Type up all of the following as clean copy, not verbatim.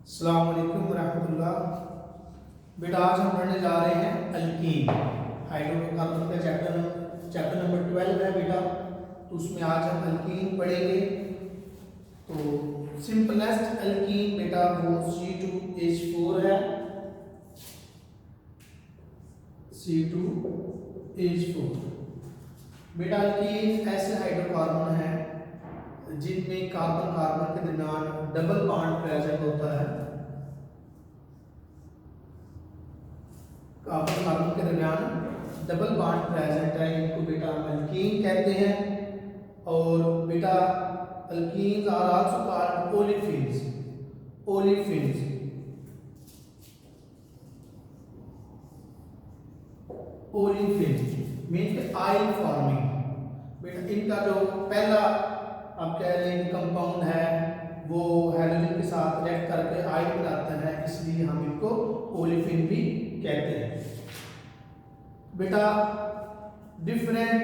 अस्सलाम वालेकुम रहमतुल्लाह। बेटा आज हम पढ़ने जा रहे हैं अल्कीन हाइड्रोकार्बन का चैप्टर नंबर 12 है बेटा। तो उसमें आज हम अल्कीन पढ़ेंगे। तो सिंपलेस्ट अल्कीन बेटा वो C2H4 है। C2H4 बेटा अल्कीन ऐसे हाइड्रोकार्बन है जिनमें कार्बन कार्बन के दरमियान डबल बॉन्ड प्रेजेंट होता है। कार्बन कार्बन के दरमियान डबल बॉन्ड प्रेजेंट है, इनको बेटा हम अल्कीन कहते हैं। और बेटा alkenes are also called olefins. Olefins olefins means oil forming. बेटा इनका जो पहला आप कह लें कंपाउंड है वो हाइड्रोजन के साथ रिएक्ट करके आयन बनाता है, इसलिए हम इनको ओलेफिन भी कहते हैं। बेटा डिफरेंट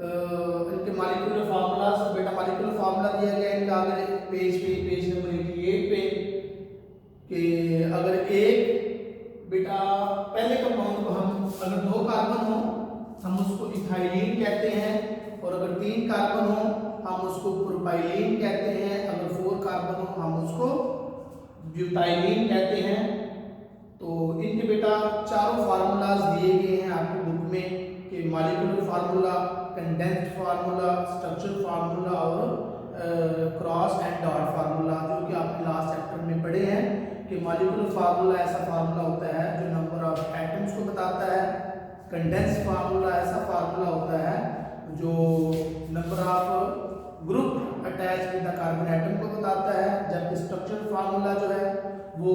इनके मॉलिक्यूलर फार्मूलास। बेटा मॉलिक्यूलर फार्मूला दिया गया है इनका आगे पेज नंबर 88 पे कि अगर एक बेटा पहले कंपाउंड को हम अगर 2 कार्बन हो हम उसको इथाइलीन कहते हैं, और अगर 3 कार्बन हो हम उसको प्रोपाइलीन कहते हैं, अगर 4 कार्बन हो हम उसको ब्यूटाइलीन कहते हैं। तो इनके बेटा चारों फार्मूलाज दिए गए हैं आपकी बुक में कि molecular formula, condensed formula, structural formula और क्रॉस एंड डॉट फार्मूला, जो कि आपने लास्ट चैप्टर में पढ़े हैं कि मॉलिक्यूलर फार्मूला ऐसा फार्मूला होता है जो नंबर ऑफ एटम्स को बताता है। कंडेंस्ड फार्मूला ऐसा फार्मूला होता है जो number of group attach with the carbon atom को बताता है, जबकि स्ट्रक्चरल फार्मूला जो है वो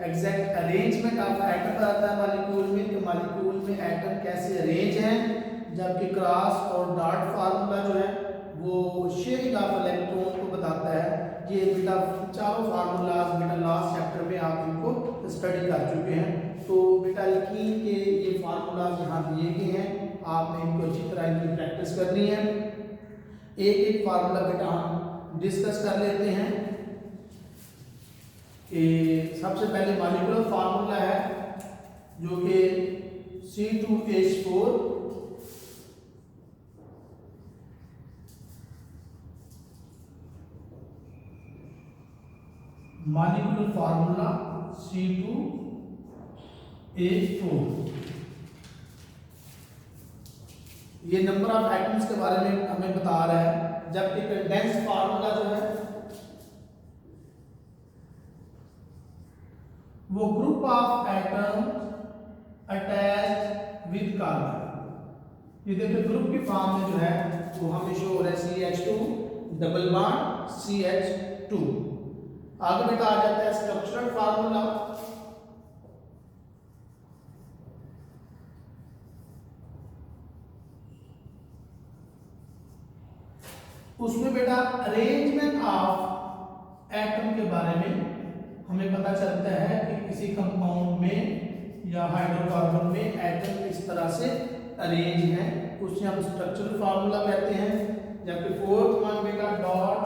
एग्जैक्ट अरेंजमेंट ऑफ एटम बताता है मॉलिक्यूल में, कि मॉलिक्यूल में एटम कैसे अरेंज हैं। जबकि क्रॉस और डॉट फार्मूला जो है वो शेयरिंग ऑफ इलेक्ट्रॉन को बताता है। ये बेटा चारों फार्मूलाज बेटा लास्ट चैप्टर में आप इनको स्टडी कर चुके हैं। तो बेटा अल्कीन के ये फार्मूलाज यहाँ दिए गए हैं, आपने इनको अच्छी तरह इनकी प्रैक्टिस करनी है। एक एक फार्मूला बेटा हम डिस्कस कर लेते हैं। कि सबसे पहले मॉलिक्यूलर फार्मूला है जो कि C2H4 मॉलिक्यूलर फार्मूला C2H4 ये नंबर ऑफ एटम्स के बारे में हमें बता रहा है, जबकि कंडेंस्ड फार्मूला जो है वो group of atoms attached with carbon. ये देखिए ग्रुप की फॉर्म में जो है वो हमें शो हो रहा है CH2 डबल बॉन्ड CH2। आगे बेटा आ जाता है स्ट्रक्चरल फार्मूला। उसमें बेटा अरेंजमेंट ऑफ एटम के बारे में हमें पता चलता है कि किसी कंपाउंड में या हाइड्रोकार्बन में एटम किस तरह से अरेंज हैं, उसे हम स्ट्रक्चरल फार्मूला कहते हैं। जबकि फोर्थ वन बेटा dot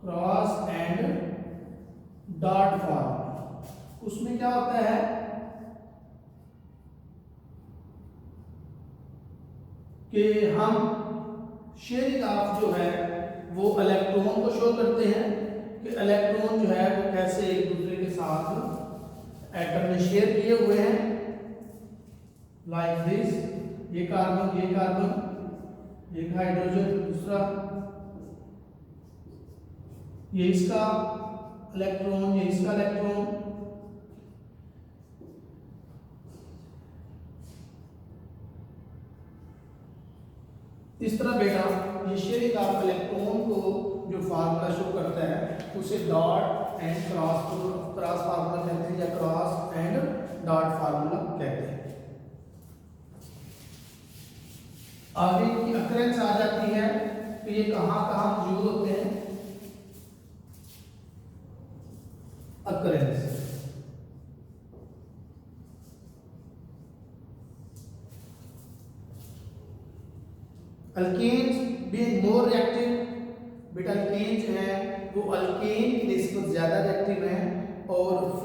cross and dot formula, उसमें क्या होता है कि हम शेयरिंग ऑफ जो है वो इलेक्ट्रॉन को शो करते हैं कि इलेक्ट्रॉन जो है वो कैसे एक दूसरे के साथ एटम में शेयर किए हुए हैं, लाइक दिस। ये कार्बन एक हाइड्रोजन, दूसरा ये इसका इलेक्ट्रॉन, ये इसका इलेक्ट्रॉन। इस तरह बेटा ये शेयरिंग ऑफ इलेक्ट्रॉन को जो फार्मूला शो करता है उसे डॉट एंड क्रॉस फार्मूला कहते हैं, या क्रॉस एंड डॉट फार्मूला कहते हैं। आगे की अकरेंस आ जाती है कि ये कहां कहां मौजूद होते हैं। Occurrence alkanes being more reactive. बेटा अल्केन जो है वो अल्केन की निस्बत ज्यादा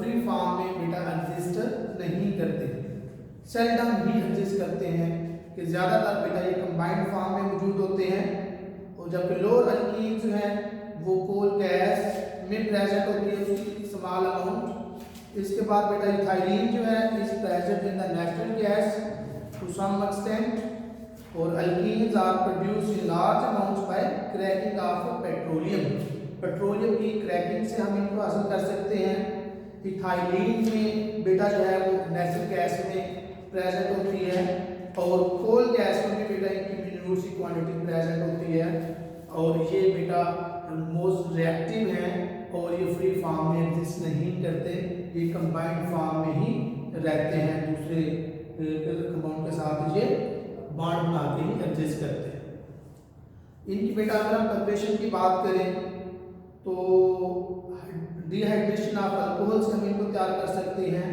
फ्री फॉर्म में बेटा एग्जिस्ट नहीं करते, सेल्डम ही एग्जिस्ट करते हैं, कि ज़्यादातर बेटा ये कंबाइंड फॉर्म में मौजूद होते हैं। और जबकि लोअर अल्कीन जो है वो कोल गैस में प्रेजेंट होती है उसकी स्मॉल अमाउंट। इसके बाद बेटा इथाइलिन जो है is present in the natural gas to some extent, और alkenes are produce in large amounts by cracking of petroleum, petroleum की क्रैकिंग से हम इनको हासिल कर सकते हैं। इथाइलिन में बेटा जो है वो नेचुरल गैस में प्रेजेंट होती है, और कोल गैस में भी बेटा इनकी मिनरल सी क्वांटिटी प्रेजेंट होती है, और ये बेटा मोस्ट रिएक्टिव हैं और ये फ्री फॉर्म में एग्जिस्ट नहीं करते, ये कंबाइंड फॉर्म में ही रहते हैं, दूसरे कंपाउंड के साथ ये बॉन्ड बना के ही एग्जिस्ट करते हैं। इनकी बेटा अगर हम प्रिपरेशन की बात करें तो डिहाइड्रेशन ऑफ अल्कोहल से हम इनको तैयार कर सकते हैं,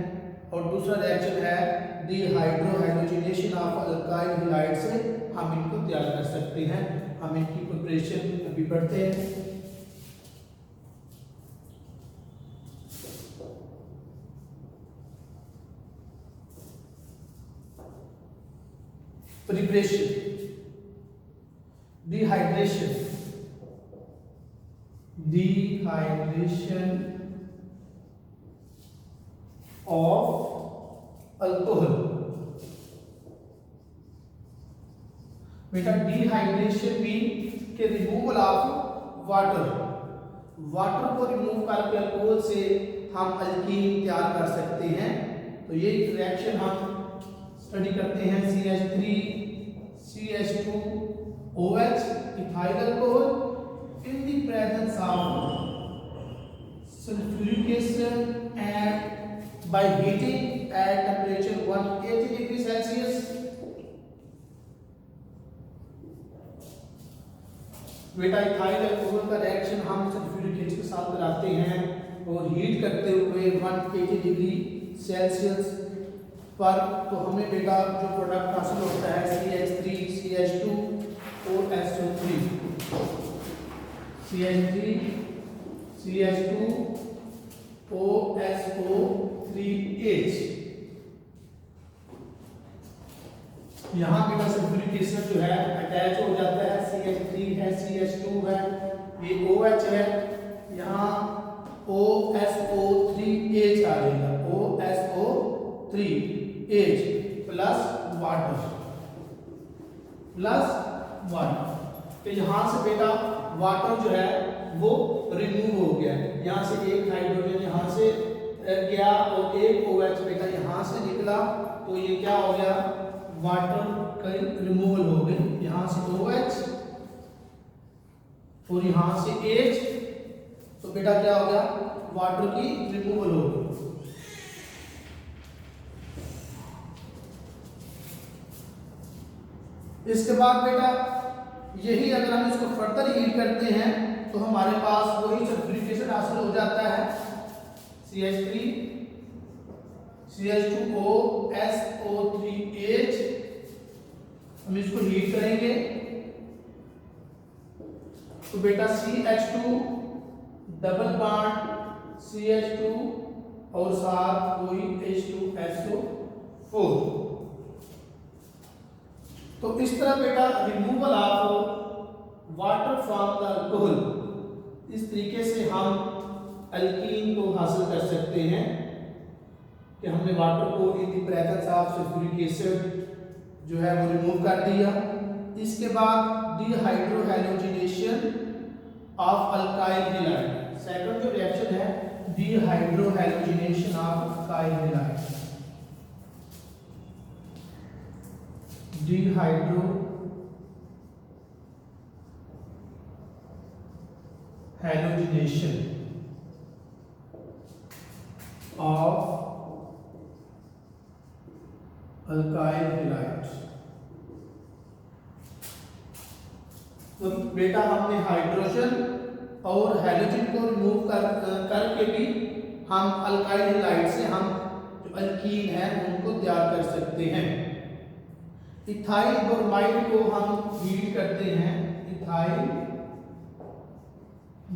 और दूसरा रिएक्शन है डिहाइड्रोहाइड्रोजिनेशन ऑफ अल्काइल हैलाइड से हम इनको तैयार कर सकते हैं। हम इनकी प्रिपरेशन अभी पढ़ते हैं। Preparation, dehydration of alcohol. बेटा डिहाइड्रेशन मीन के रिमूवल ऑफ वाटर, वाटर को रिमूव करके अल्कोहल से हम अल्कीन तैयार कर सकते हैं। तो ये रिएक्शन हम स्टडी करते हैं CH3CH2OH ethyl alcohol in the presence of sulfuric acid and by heating at temperature 180 degrees Celsius। बेटा इथाइल अल्कोहल का रिएक्शन हम सल्फ्यूरिक एसिड के साथ कराते हैं और हीट करते हुए 180 डिग्री सेल्सियस पर, तो हमें बेटा जो प्रोडक्ट हासिल होता है CH3CH2OSO3 CH3CH2OSO3H। यहाँ बेटा सल्फ्यूरिक एसिड जो है अटैच हो जाता है, CH3 है, CH2 है, ये OH है, यहाँ OSO3H आ जाएगा, OSO3H प्लस वाटर, तो यहाँ से बेटा वाटर जो है वो रिमूव हो गया, यहाँ से एक हाइड्रोजन यहाँ से गया और एक OH बेटा यहाँ से निकला, तो ये क्या हो गया, वाटर का रिमूवल हो गई, यहाँ से OH और यहाँ से H, तो बेटा क्या हो गया, वाटर की रिमूवल हो गई। इसके बाद बेटा यही अगर हम इसको फर्दर हीट करते हैं तो हमारे पास वही सल्फ्यूरिक एसिड हासिल हो जाता है, CH3CH2OSO3H। हम इसको हीट करेंगे तो बेटा CH2 डबल बॉन्ड CH2 और साथ वही H2SO4। तो इस तरह बेटा removal of water from the alcohol, इस तरीके से हम अल्कीन को हासिल कर सकते हैं कि हमने वाटर को in the presence of sulphuric acid जो है वो रिमूव कर दिया। इसके बाद dehydrohalogenation of alkyl halide, second जो रिएक्शन है dehydrohalogenation of alkyl halide, dehydrohalogenation of alkyl halide. तो बेटा हमने हाइड्रोजन और हैलोजन को रिमूव करके भी हम अल्काइल हैलाइड से हम जो अल्कीन है उनको तैयार कर सकते हैं। इथाइल ब्रोमाइड को हम हीट करते हैं, इथाइल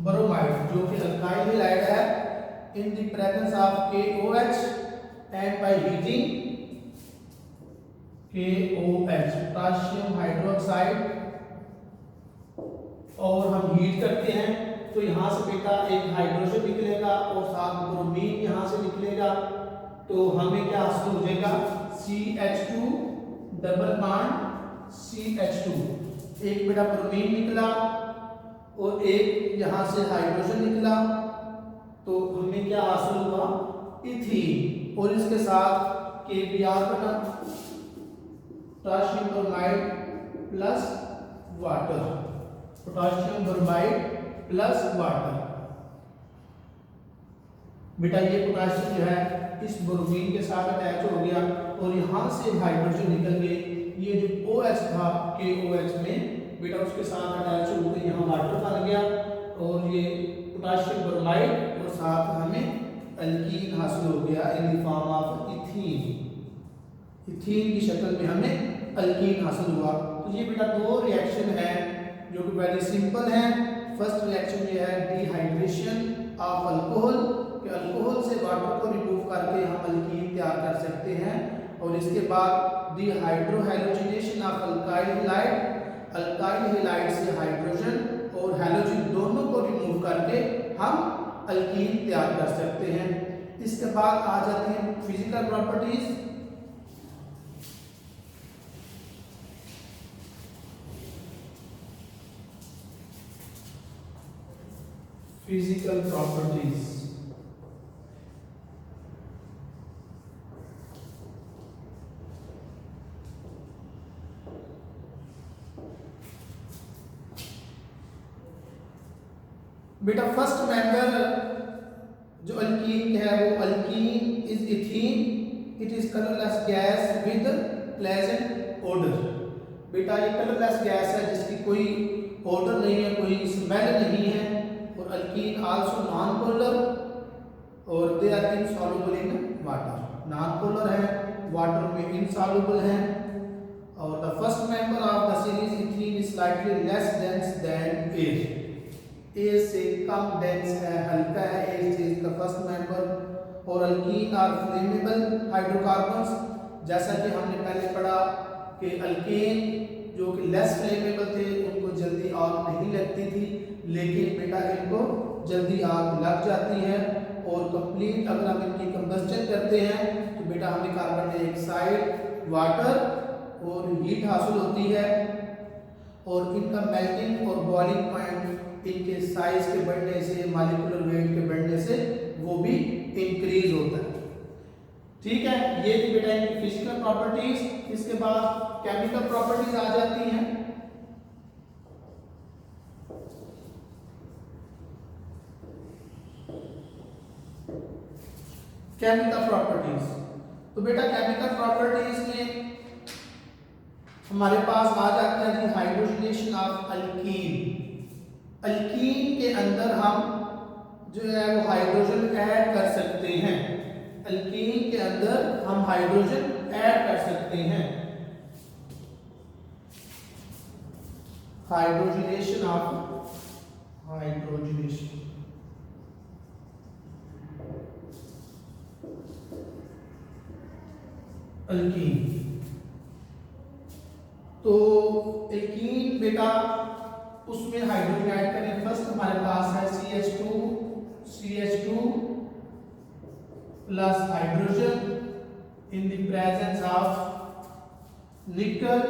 ब्रोमाइड जो कि अल्काइल हैलाइड है in the presence of KOH and by heating KOH potassium hydroxide और हम हीट करते हैं तो यहाँ से बेटा एक हाइड्रोजन निकलेगा और साथ में ब्रोमीन यहाँ से निकलेगा, तो हमें क्या हासिल हो जाएगा CH2 डबल बॉन्ड CH2, एक बेटा ब्रोमीन निकला और एक यहाँ से हाइड्रोजन निकला, तो हमें क्या हासिल हुआ इथीन, और इसके साथ KBr बना potassium bromide plus water, potassium bromide plus water. बेटा ये पोटाशियम जो है इस ब्रोमीन के साथ अटैच हो गया और यहाँ से हाइड्रोजन निकल गए, ये जो OH था KOH में बेटा उसके साथ अटैच हो गए, यहाँ वाटर बन गया और ये पोटाशियम ब्रोमाइड और साथ हमें अल्कीन हासिल हो गया in the form of ethene, ethene की शक्ल में हमें अल्कीन हासिल हुआ। तो ये बेटा दो रिएक्शन है जो कि वेरी सिंपल है। फर्स्ट रिएक्शन ये है डिहाइड्रेशन ऑफ अल्कोहल, कि अल्कोहल से वाटर को रिमूव करके हम अल्कीन तैयार कर सकते हैं, और इसके बाद dehydrohalogenation of alkyl halide, alkyl halide से हाइड्रोजन और हैलोजन दोनों को रिमूव करके हम अल्कीन तैयार कर सकते हैं। इसके बाद आ जाती हैं फिजिकल प्रॉपर्टीज। फिजिकल प्रॉपर्टीज बेटा फर्स्ट मेंबर जो अल्कीन है वो alkene is ethene, it is colourless gas with pleasant odour. बेटा ये कलरलेस गैस है जिसकी कोई ओडर नहीं है, कोई स्मेल नहीं है, और अल्कीन आल्सो नॉन पोलर और they are insoluble in water, non polar है, वाटर में इनसॉल्युबल है। और the first member of the series ethene is slightly less dense than air, air से कम डेंस है, हल्का है एयर से इसका फर्स्ट मेंबर। और अल्कीन आर फ्लेमेबल हाइड्रोकार्बन्स, जैसा कि हमने पहले पढ़ा कि अल्केन जो कि लेस फ्लेमेबल थे उनको जल्दी आग नहीं लगती थी, लेकिन बेटा इनको जल्दी आग लग जाती है, और कंप्लीट अगर हम इनकी कंबस्टन करते हैं तो बेटा हमें कार्बन डाइऑक्साइड, वाटर और हीट हासिल होती है, और इनका मेल्टिंग और बॉइलिंग पॉइंट इनके साइज के बढ़ने से, मॉलिक्यूलर वेट के बढ़ने से वो भी इंक्रीज होता है। ठीक है, ये थी बेटा इनकी फिजिकल प्रॉपर्टीज। इसके बाद केमिकल प्रॉपर्टीज आ जाती हैं। केमिकल प्रॉपर्टीज, तो बेटा केमिकल प्रॉपर्टीज में हमारे पास आ जाता है जी हाइड्रोजनेशन ऑफ अल्कीन। अल्कीन के अंदर हम जो है वो हाइड्रोजन ऐड कर सकते हैं, अल्कीन के अंदर हम हाइड्रोजन ऐड कर सकते हैं। हाइड्रोजनेशन ऑफ हाइड्रोजनेशन अल्कीन, तो एल्कीन बेटा उसमें हाइड्रोजन ऐड करें। फर्स्ट हमारे पास है CH2 plus hydrogen in the presence of निकल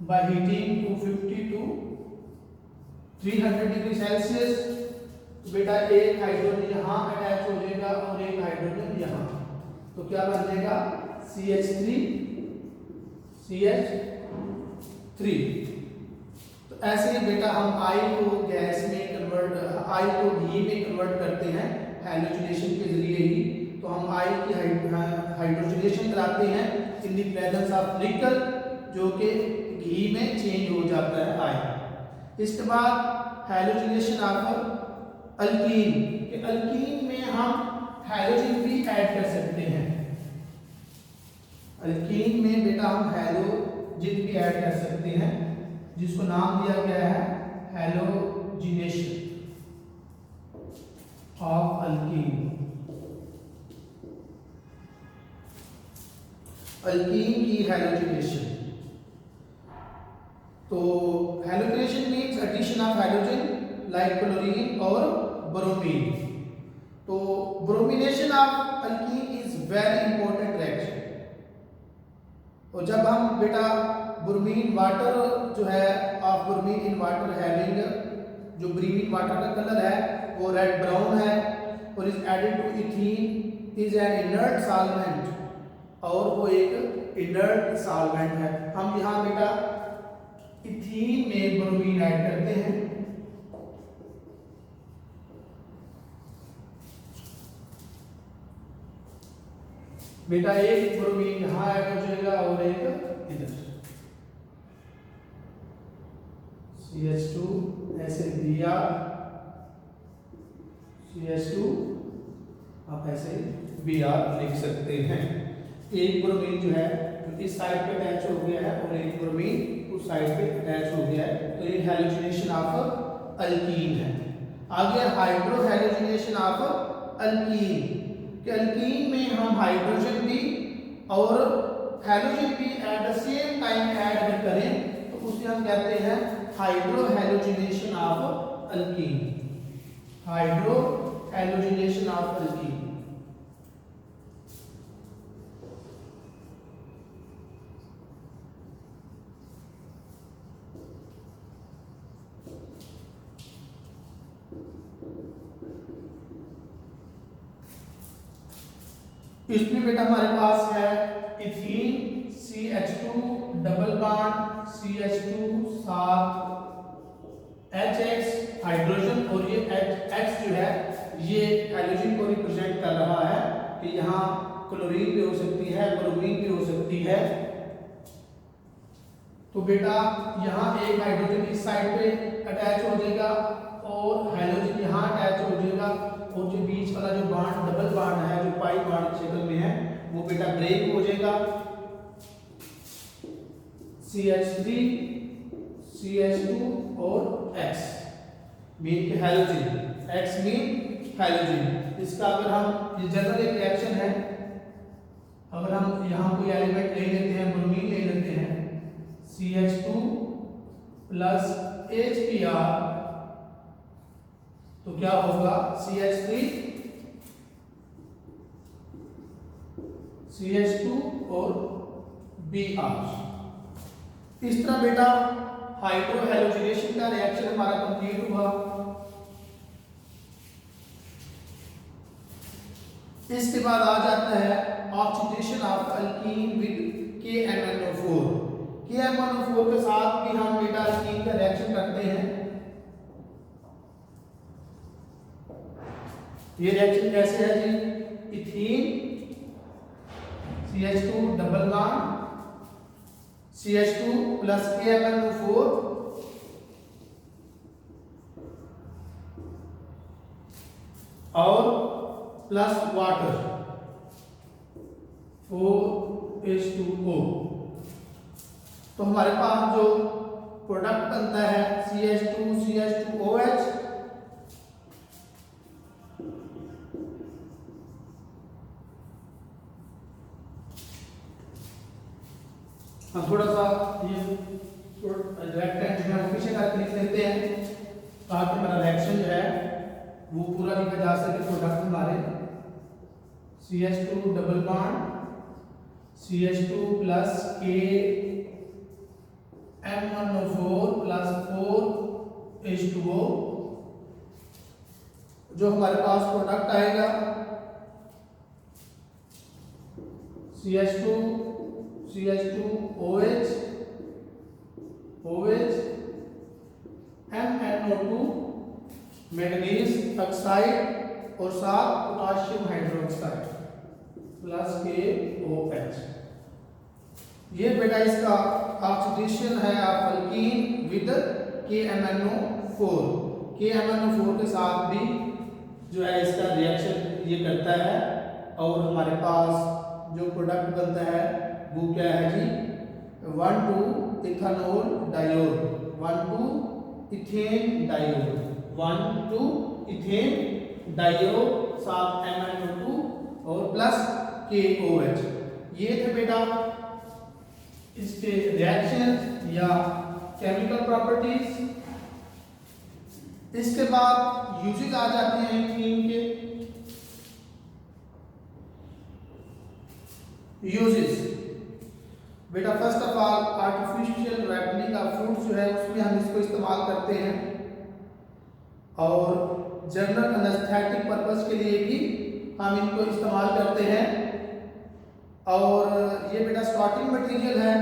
by heating 250 to 300 degree Celsius. बेटा एक हाइड्रोजन यहाँ अटैच हो जाएगा और एक हाइड्रोजन यहाँ, तो क्या बन जाएगा CH3। तो ऐसे ही बेटा हम ऑयल को गैस में कन्वर्ट, ऑयल को घी में कन्वर्ट करते हैं हैलोजिनेशन के जरिए ही। तो हम ऑयल की हाइड्रोजनेशन कराते हैं इन द प्रेजेंस ऑफ निकल, जो कि घी में चेंज हो जाता है ऑयल। इसके बाद हैलोजिनेशन ऑफ अल्कीन, कि अल्कीन में हम हैलोजन भी ऐड कर सकते हैं। अल्कीन में बेटा हम हैलोजन भी ऐड कर सकते हैं, जिसको नाम दिया गया है हैलोजिनेशन। Of alkene. अल्कीन की हैलोजिनेशन। तो halogenation means addition of hydrogen like chlorine और ब्रोमीन। तो bromination of alkene is very important reaction. और जब हम बेटा ब्रोमीन वाटर जो है of bromine in water having, जो ब्रोमीन वाटर का कलर है वो रेड ब्राउन है और is added to ethene is an inert solvent, और वो एक इनर्ट सॉल्वेंट है। हम यहाँ बेटा इथीन में ब्रोमीन ऐड करते हैं। बेटा एक ब्रोमीन यहाँ ऐड हो जाएगा और एक इधर CH2 ऐसे Br CH2 आप ऐसे Br लिख सकते हैं। एक ब्रोमीन जो है इस साइड पे अटैच हो गया है और एक ब्रोमीन उस साइड पे अटैच हो गया है, तो ये हैलोजिनेशन ऑफ अल्कीन है। आगे हाइड्रो हैलोजिनेशन ऑफ अल्कीन। कि अल्कीन में हम हाइड्रोजन भी और हैलोजन भी at the same time add अगर करें तो उसे हम कहते हैं hydro halogenation of alkyne. Hydro halogenation of alkyne. इसमें बेटा हमारे पास है ethene CH2 double bond CH2 साथ HX हाइड्रोजन, और ये X जो है ये हाइड्रोजन को रिप्रेजेंट कर रहा है कि यहाँ क्लोरीन भी हो सकती है, ब्रोमीन भी हो सकती है। तो बेटा यहाँ एक हाइड्रोजन इस साइड पे अटैच हो जाएगा और हाइड्रोजन यहाँ अटैच हो जाएगा, और जो बीच वाला जो बॉन्ड डबल बॉन्ड है जो पाई बॉन्ड की शक्ल में है वो बेटा ब्रेक हो जाएगा। CH3 CH2 और X mean halogen, X mean halogen. इसका अगर हम ये जनरल एक रिएक्शन है, अगर हम यहाँ कोई एलिमेंट ले लेते हैं, ब्रोमीन ले लेते हैं CH2 प्लस HBr, तो क्या होगा CH3 CH2 और Br। इस तरह बेटा हाइड्रो हैलोजिनेशन का रिएक्शन हमारा कंप्लीट हुआ। इसके बाद आ जाता है oxidation of alkyne with KMnO4। KMnO4 के साथ भी हम बेटा अल्कीन का रिएक्शन करते हैं। ये रिएक्शन कैसे है जी? Ethene CH2 double bond CH2 plus KMnO4 और प्लस वाटर 4H2O। तो हमारे पास जो प्रोडक्ट बनता है CH2 CH2OH, हम थोड़ा सा ये रिएक्टेंट जो है वो पीछे करके लिख लेते हैं ताकि हमारा रिएक्शन जो है वो पूरा लिखा जा सके। प्रोडक्ट हमारे CH2 double bond CH2 plus KMnO4 plus 4H2O, जो हमारे पास प्रोडक्ट आएगा CH2 CH2OH OH MnO2 manganese oxide और साथ पोटाशियम हाइड्रोक्साइड प्लस KOH। ये बेटा इसका ऑक्सीडेशन है of alkyne with KMnO4। KMnO4 के साथ भी जो है इसका रिएक्शन ये करता है और हमारे पास जो प्रोडक्ट बनता है वो क्या है जी? 1,2 ethanol diol, 1,2 ethane diol, 1,2 ethane diol साथ MnO2 और प्लस KOH। ये थे बेटा इसके रिएक्शन या केमिकल प्रॉपर्टीज। इसके बाद यूजेस आ जाते हैं कीन के। यूजेस बेटा first of all artificial ripening का फ्रूट जो है उसमें हम इसको इस्तेमाल करते हैं और जनरल एनेस्थेटिक पर्पस के लिए भी हम इनको इस्तेमाल करते हैं। और ये बेटा स्टार्टिंग मटेरियल है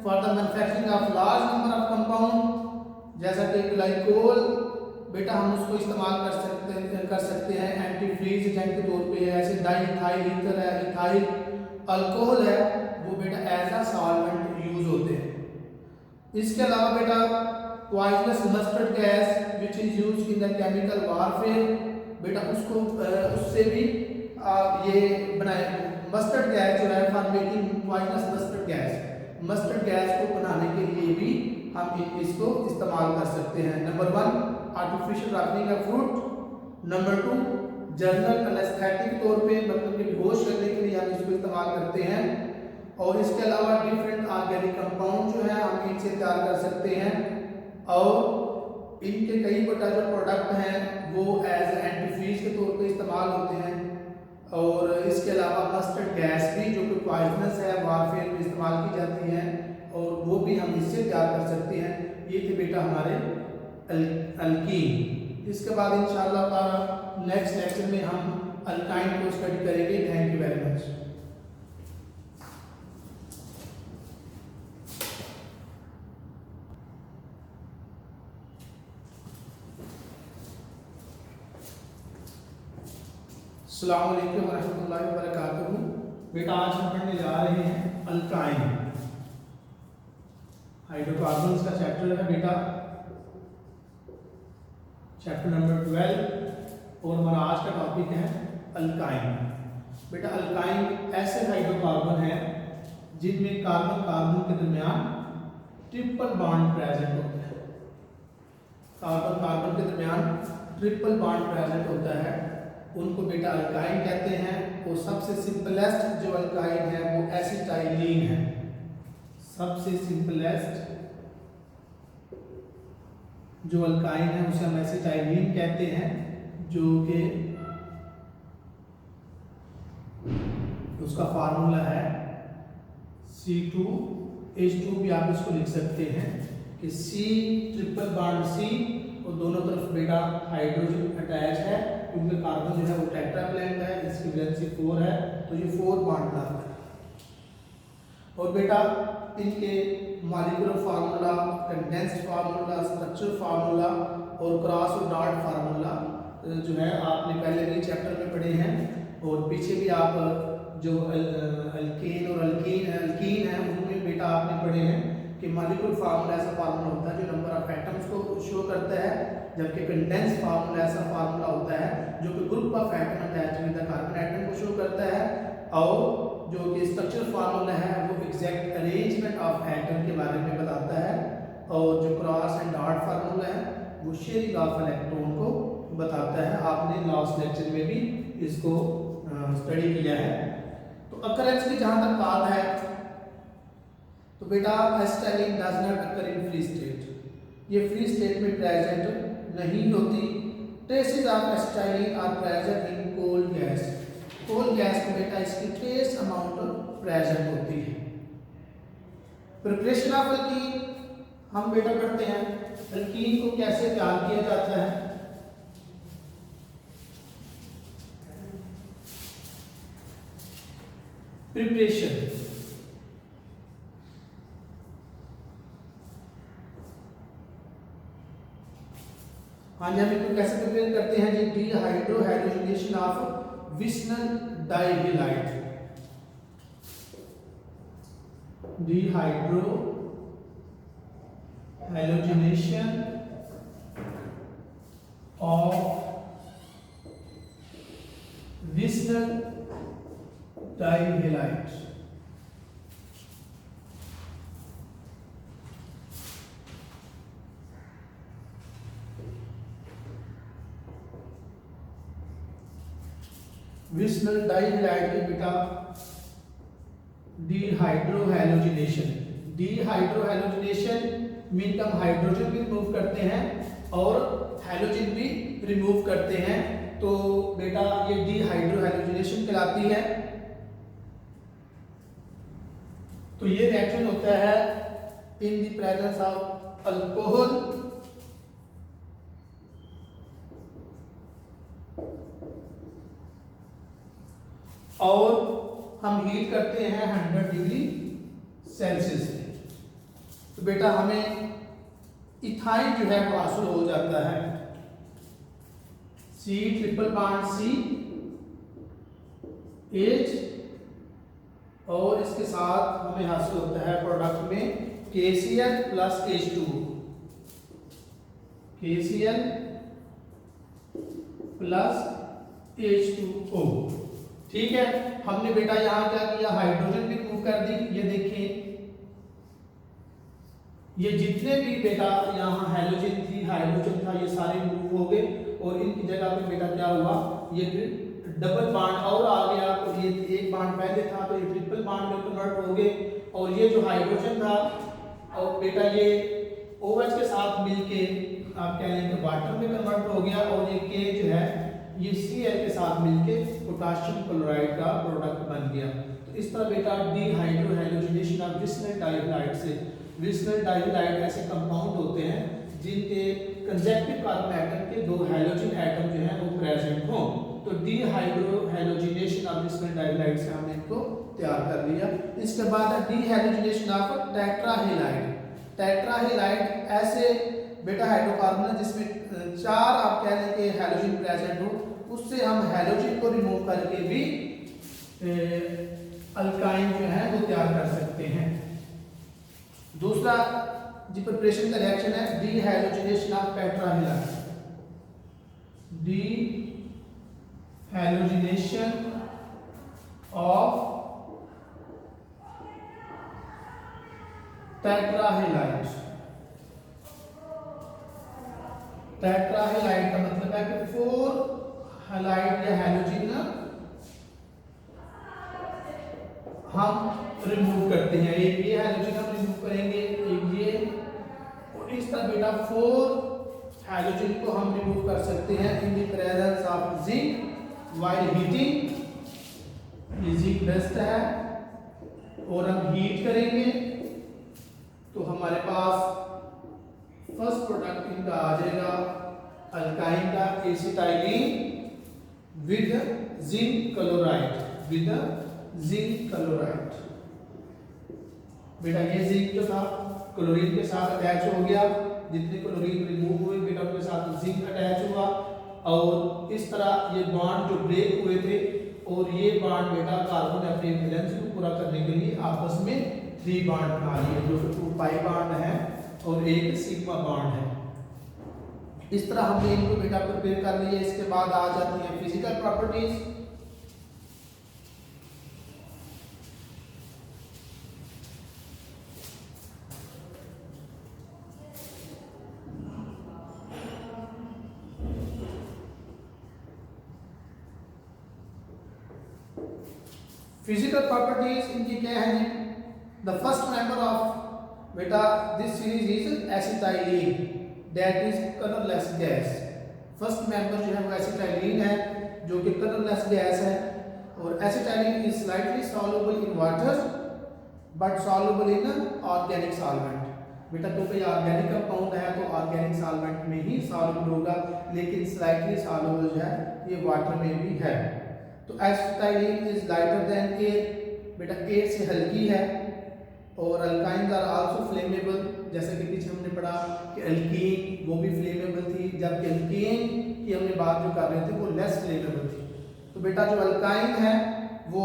for the manufacturing of large number of compound, जैसा कि ग्लाइकोल बेटा हम उसको इस्तेमाल कर सकते हैं एंटी फ्रीज एजेंट के तौर पे। ऐसे डाइइथाइल ईथर है, इथाइल अल्कोहल है, वो बेटा एज अ सॉल्वेंट यूज होते हैं। इसके अलावा बेटा poisonous mustard gas which is used in the chemical warfare, बेटा उसको उससे भी ये बनाए मस्टर्ड गैस जो है for making poisonous mustard gas, mustard gas को बनाने के लिए भी हम इसको इस्तेमाल कर सकते हैं। नंबर 1 आर्टिफिशियल रैपनिंग का फ्रूट। नंबर 2 जनरल एनेस्थेटिक तौर पे मतलब कि बेहोश करने के लिए हम इसको इस्तेमाल करते हैं। और इसके अलावा डिफरेंट ऑर्गेनिक कंपाउंड जो है हम इनसे तैयार कर सकते हैं और इनके कई बेटा जो प्रोडक्ट हैं वो एज एंटीफ्रीज के तौर पे इस्तेमाल होते हैं। और इसके अलावा मस्टर्ड गैस भी जो कि पॉइजनस है वारफेयर में इस्तेमाल की जाती है और वो भी हम इससे तैयार कर सकते हैं। ये थे बेटा हमारे अल्कीन। इसके बाद इंशाअल्लाह नेक्स्ट लेक्चर में हम अल्काइन को स्टडी करेंगे। Thank you very much. अस्सलाम वालेकुम रहमतुल्लाहि व बरकातुहू। बेटा आज हम पढ़ने जा रहे हैं अल्काइन, हाइड्रोकार्बन्स का चैप्टर है बेटा, चैप्टर नंबर 12 और हमारा आज का टॉपिक है अल्काइन। बेटा अल्काइन ऐसे हाइड्रोकार्बन है जिनमें कार्बन कार्बन के दरमियान ट्रिपल बॉन्ड प्रेजेंट होता है। कार्बन कार्बन के दरमियान ट्रिपल बॉन्ड प्रेजेंट होता है, उनको बेटा अल्काइन कहते हैं। और सबसे सिंपलेस्ट जो अल्काइन है वो एसिटाइलीन है। सबसे सिंपलेस्ट जो अल्काइन है उसे हम एसिटाइलीन कहते हैं, जो कि उसका फार्मूला है C2H2 भी आप इसको लिख सकते हैं कि C ट्रिपल बॉन्ड C और दोनों तरफ बेटा हाइड्रोजन अटैच है क्योंकि कार्बन जो है वो टेट्रावैलेंट है, इसकी वैलेंसी 4 है तो ये 4 बॉन्ड बनाता है। और बेटा इनके molecular formula, condensed formula, structure formula और क्रॉस और डॉट फार्मूला जो है आपने पहले भी चैप्टर में पढ़े हैं और पीछे भी आप जो अल्केन और अल्कीन है उनमें बेटा आपने पढ़े हैं कि मॉलिक्यूलर फार्मूला ऐसा फार्मूला होता है जो नंबर ऑफ एटम्स को शो करता है, जबकि कंडेंस्ड फार्मूला ऐसा फार्मूला होता है जो कि group of atom attached with the carbon atom को शो करता है। और जो कि स्ट्रक्चर फार्मूला है वो एग्जैक्ट अरेंजमेंट ऑफ एटम के बारे में बताता है। और जो क्रॉस एंड डॉट फार्मूला है वो शेयरिंग ऑफ इलेक्ट्रॉन को बताता है। आपने लास्ट लेक्चर में भी इसको स्टडी किया है। तो अकरेंस की जहां तक बात है तो बेटा acetylene does not occur in free state, ये फ्री स्टेट में प्रेजेंट नहीं होती। Traces of acetylene are present in cold gas, cold gas में बेटा इसकी ट्रेस अमाउंट प्रेजेंट होती है। प्रिपरेशन ऑफ अल्कीन हम बेटा पढ़ते हैं, अल्कीन को कैसे तैयार किया जाता है। प्रिपरेशन हाँ जी, हम इनको कैसे प्रिपेयर करते हैं जी। Dehydrohydrogenation of vicinal dihalide, dehydro hydrogenation of vicinal dihalide. Vicinal dihalide की बेटा डिहाइड्रोहैलोजिनेशन। डिहाइड्रोहैलोजिनेशन मीन हम हाइड्रोजन भी रिमूव करते हैं और हैलोजन भी रिमूव करते हैं, तो बेटा ये डिहाइड्रोहैलोजिनेशन कहलाती है। तो ये रिएक्शन होता है इन द प्रेजेंस ऑफ अल्कोहल और हम हीट करते हैं 100 डिग्री सेल्सियस पे। तो बेटा हमें इथाइन जो है वो हासिल हो जाता है, C triple bond C H, और इसके साथ हमें हासिल होता है प्रोडक्ट में KCl plus H2O, KCl plus H2O। ठीक है, हमने बेटा यहाँ क्या किया, हाइड्रोजन भी रिमूव कर दी। ये देखिए ये जितने भी बेटा यहाँ हैलोजन थी, हाइड्रोजन था, ये सारे रिमूव हो गए और इनकी जगह पे बेटा क्या हुआ, ये डबल बॉन्ड और आ गया। तो ये एक बॉन्ड पहले था तो ये ट्रिपल बॉन्ड में कन्वर्ट हो गए, और ये जो हाइड्रोजन था और बेटा ये OH के साथ मिलके आप कह लेंगे वाटर में कन्वर्ट हो गया, और ये K जो है ये Cl के साथ मिलके पोटेशियम क्लोराइड का प्रोडक्ट बन गया। तो इस तरह बेटा डिहाइड्रोहैलोजिनेशन ऑफ विस्नल डाइहैलाइड से, विस्नल डाइहैलाइड ऐसे कंपाउंड होते हैं जिनके कंजक्टिव कार्बन एटम के दो हैलोजन एटम जो हैं वो प्रेजेंट हों। तो डिहाइड्रोहैलोजिनेशन ऑफ विस्नल डाइहैलाइड से हमने इनको तैयार कर लिया। इसके बाद डिहाइड्रोजिनेशन ऑफ टेट्राहेलाइड। टेट्राहेलाइड ऐसे बेटा हाइड्रोकार्बन है जिसमें 4 आप कह लें कि हैलोजन प्रेजेंट हो, उससे हम हैलोजन को रिमूव करके भी अल्काइन जो है वो तैयार कर सकते हैं। दूसरा जी प्रिपरेशन का रिएक्शन है dehydrogenation of tetrahalide. Dehydrogenation of tetrahalide. Tetrahalide का मतलब है कि 4 हैलाइड या हैलोजन हम रिमूव करते हैं। एक ये हैलोजन हम रिमूव करेंगे, एक ये, और इस तरह बेटा 4 हैलोजन को हम रिमूव कर सकते हैं इन the presence of zinc while heating. ये जिंक डस्ट है और हम हीट करेंगे तो हमारे पास फर्स्ट प्रोडक्ट इनका आ जाएगा अल्काइन का acetylene with zinc chloride, with zinc chloride. बेटा ये जिंक जो था क्लोरीन के साथ अटैच हो गया, जितने क्लोरीन रिमूव हुए बेटा उनके साथ जिंक अटैच हुआ, और इस तरह ये बॉन्ड जो ब्रेक हुए थे, और ये बॉन्ड बेटा कार्बन अपने वैलेंस को पूरा करने के लिए आपस में 3 बॉन्ड बना लिए, जो 2 पाई बॉन्ड है और एक सिग्मा बॉन्ड है। इस तरह हमने इनको बेटा प्रिपेयर कर लिया। इसके बाद आ जाती है फिजिकल प्रॉपर्टीज। फिजिकल प्रॉपर्टीज इनकी क्या है जी? द फर्स्ट मेंबर ऑफ बेटा this series is acetylene, that is colourless gas. First member जो है वो एसिटाइलिन है, जो कि कलरलेस गैस है, और acetylene is slightly soluble in water but soluble in organic solvent. बेटा क्योंकि ऑर्गेनिक कंपाउंड है तो ऑर्गेनिक सॉल्वेंट में ही सॉल्युबल होगा, लेकिन स्लाइटली सॉल्युबल जो है ये वाटर में भी है। तो acetylene is lighter than air, बेटा एयर से हल्की है, और अल्काइन्स आर आल्सो फ्लेमेबल, जैसे कि पीछे हमने पढ़ा कि अल्कीन वो भी फ्लेमेबल थी, जबकि अल्कीन की हमने बात जो कर रहे थे वो लेस फ्लेमेबल थी। तो बेटा जो अल्काइन है वो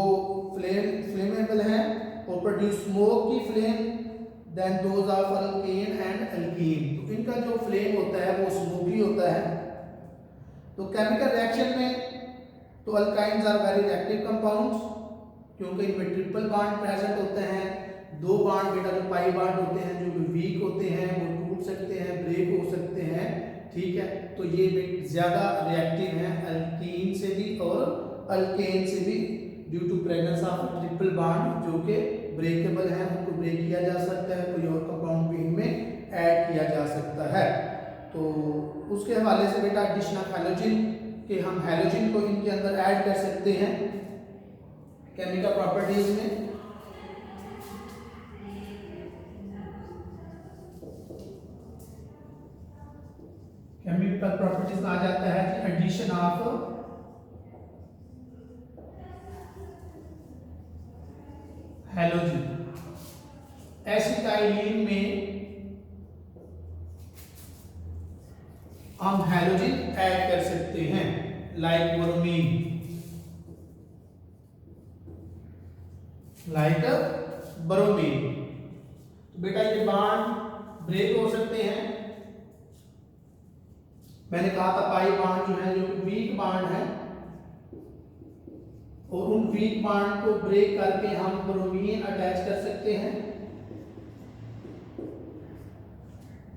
फ्लेमेबल है और प्रोड्यूस स्मोक की flame than those of alkane and alkene. तो इनका जो फ्लेम होता है वो स्मोकी होता है। तो केमिकल रिएक्शन में तो alkynes are very reactive compounds, क्योंकि इनमें ट्रिपल बॉन्ड प्रेजेंट होते हैं। 2 बॉन्ड बेटा जो पाई बॉन्ड होते हैं जो वीक होते हैं वो टूट सकते हैं, ब्रेक हो सकते हैं, ठीक है। तो ये ज़्यादा रिएक्टिव हैं अल्कीन से भी और अल्केन से भी due to presence of triple bond, जो कि ब्रेकेबल हैं, उनको ब्रेक किया जा सकता है, कोई और कंपाउंड भी इनमें ऐड किया जा सकता है। तो उसके हवाले से बेटा एडिशन ऑफ हैलोजन कि हम हैलोजन को इनके अंदर ऐड कर सकते हैं केमिकल प्रॉपर्टीज में। केमिकल प्रॉपर्टीज में आ जाता है कि एडिशन ऑफ हैलोजन। एसिटाइलिन में हम हैलोजन ऐड कर सकते हैं लाइक ब्रोमीन, तो बेटा ये बॉन्ड ब्रेक हो सकते हैं। मैंने कहा था पाई बॉन्ड जो है जो वीक बॉन्ड है, और उन वीक बॉन्ड को ब्रेक करके हम ब्रोमीन अटैच कर सकते हैं।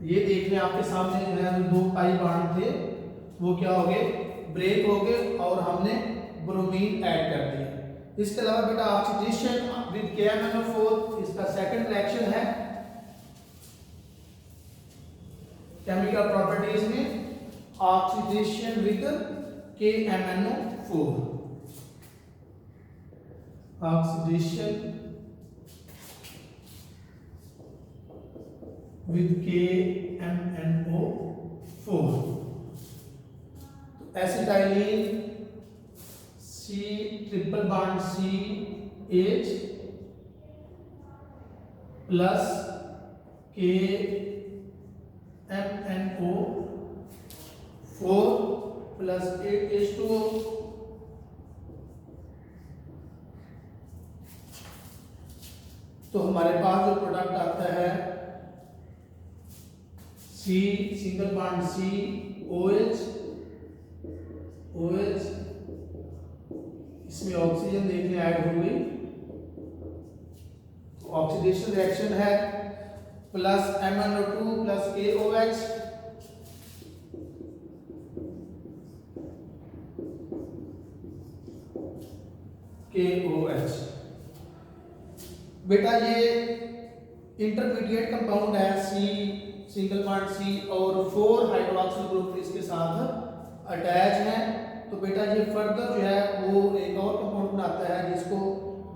ये देख लें आपके सामने जो है दो पाई बॉन्ड थे, वो क्या हो गए, ब्रेक हो गए और हमने ब्रोमीन ऐड कर दिया। इसके अलावा बेटा ऑक्सीडेशन विद KMnO4 इसका सेकंड रिएक्शन है केमिकल प्रॉपर्टीज में, oxidation with KMnO4, oxidation with KMnO4। Acetylene C triple bond CH plus KMnO4 plus 8H2O। तो हमारे पास जो प्रोडक्ट आता है C single bond C OH, इसमें ऑक्सीजन देखने ऐड हो गई, ऑक्सीडेशन रिएक्शन है, प्लस MnO2 प्लस KOH, बेटा ये इंटरमीडिएट कंपाउंड है C सिंगल बॉन्ड C और 4 हाइड्रोक्सिल ग्रुप इसके साथ अटैच है। तो बेटा ये फर्दर जो है वो एक और कंपाउंड बनाता है जिसको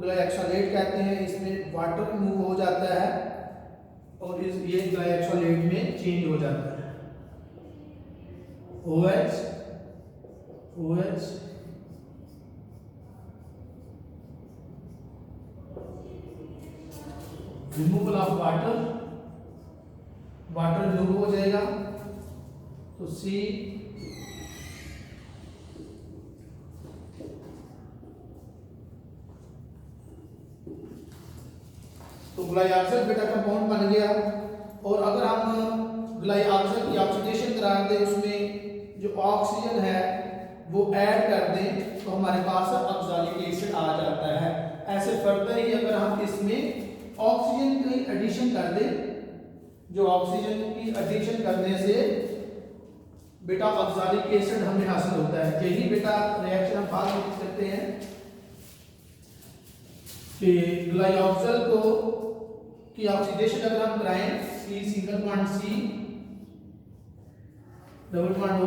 ग्लाइकोलेट कहते हैं। इसमें वाटर मूव हो जाता है और ये ग्लाइकोलेट में चेंज हो जाता है। OH removal of water remove हो जाएगा, तो C तो ग्लाइकोल बेटा कंपाउंड बन गया। और अगर हम ग्लाइकोल की ऑक्सीडेशन करा दें, उसमें जो ऑक्सीजन है वो ऐड कर दें, तो हमारे पास ऑक्सैलिक एसिड आ जाता है। ऐसे फर्दर ही अगर हम इसमें ऑक्सीजन की एडिशन कर दें, जो ऑक्सीजन की एडिशन करने से बेटा ऑक्सैलिक एसिड हमें हासिल होता है। यही बेटा रिएक्शन हम बाद में देख सकते हैं कि ग्लाइकोल को की ऑक्सीडेशन अगर हम कराएं C single bond C double bond O,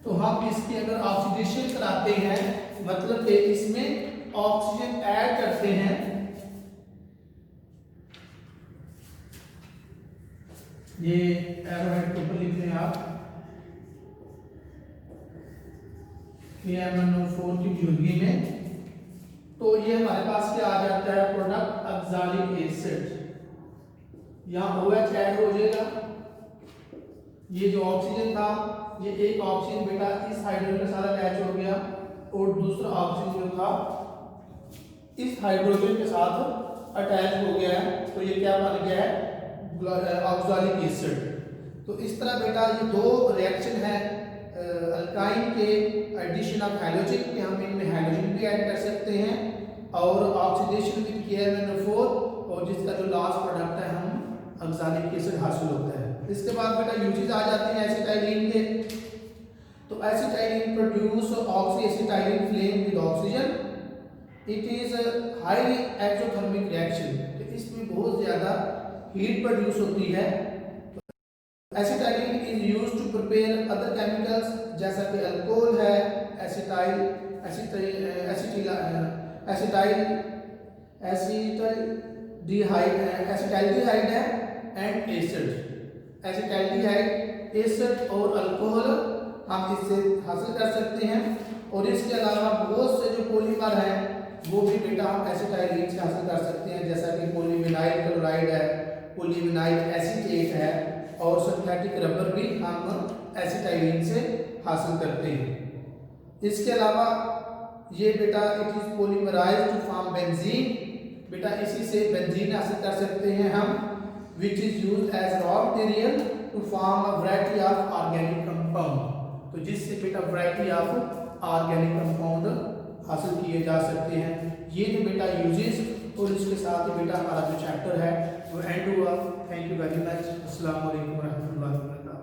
तो हम इसकी अगर ऑक्सीडेशन कराते हैं मतलब कि इसमें ऑक्सीजन ऐड करते हैं, ये एरोहेड के ऊपर लिख दें आप, KMnO4 की मौजूदगी में, तो ये हमारे पास क्या आ जाता है प्रोडक्ट ऑक्सैलिक एसिड। यहाँ OH ऐड हो जाएगा, ये जो ऑक्सीजन था ये एक ऑक्सीजन बेटा इस हाइड्रोजन के साथ अटैच हो गया और दूसरा ऑक्सीजन जो था इस हाइड्रोजन के साथ अटैच हो गया है, तो ये क्या बन गया है ऑक्सैलिक एसिड। तो इस तरह बेटा ये दो रिएक्शन है अल्काइन के एडिशन ऑफ हैलोजन के, हम इनमें हैलोजन भी ऐड कर सकते हैं और ऑक्सीडेशन विद KMnO4 और जिसका जो लास्ट प्रोडक्ट है हम ऑक्सैलिक एसिड हासिल होता है। इसके बाद बेटा यूजेस आ जाते हैं एसिटाइलिन के। तो acetylene produce oxy acetylene flame with oxygen. It is highly exothermic reaction, तो इसमें बहुत ज़्यादा हीट प्रोड्यूस होती है। Acetylene is used to prepare other chemicals जैसा कि अल्कोहल है, एसिटाल्डिहाइड है एंड एसिड। एसिटाल्डिहाइड, एसिड और अल्कोहल हम इससे हासिल कर सकते हैं। और इसके अलावा बहुत से जो पॉलीमर हैं वो भी बेटा हम एसिटाइलिन से हासिल कर सकते हैं, जैसा कि पॉलीविनाइल क्लोराइड है, पॉलीविनाइल एसीटेट है, और सिंथेटिक रबर भी हम एसिटाइलिन से हासिल करते हैं। इसके अलावा ये बेटा it is polymerized to form benzene, बेटा इसी से बेंजीन हासिल कर सकते हैं हम, which is used as raw material to form a variety of organic compound. तो जिससे बेटा वैरायटी ऑफ ऑर्गेनिक कंपाउंड हासिल किए जा सकते हैं। ये जो बेटा यूजेस और इसके साथ ही बेटा हमारा जो चैप्टर है वो एंड हुआ। Thank you very much. अस्सलाम वालेकुम रहमतुल्लाहि व बरकातहू।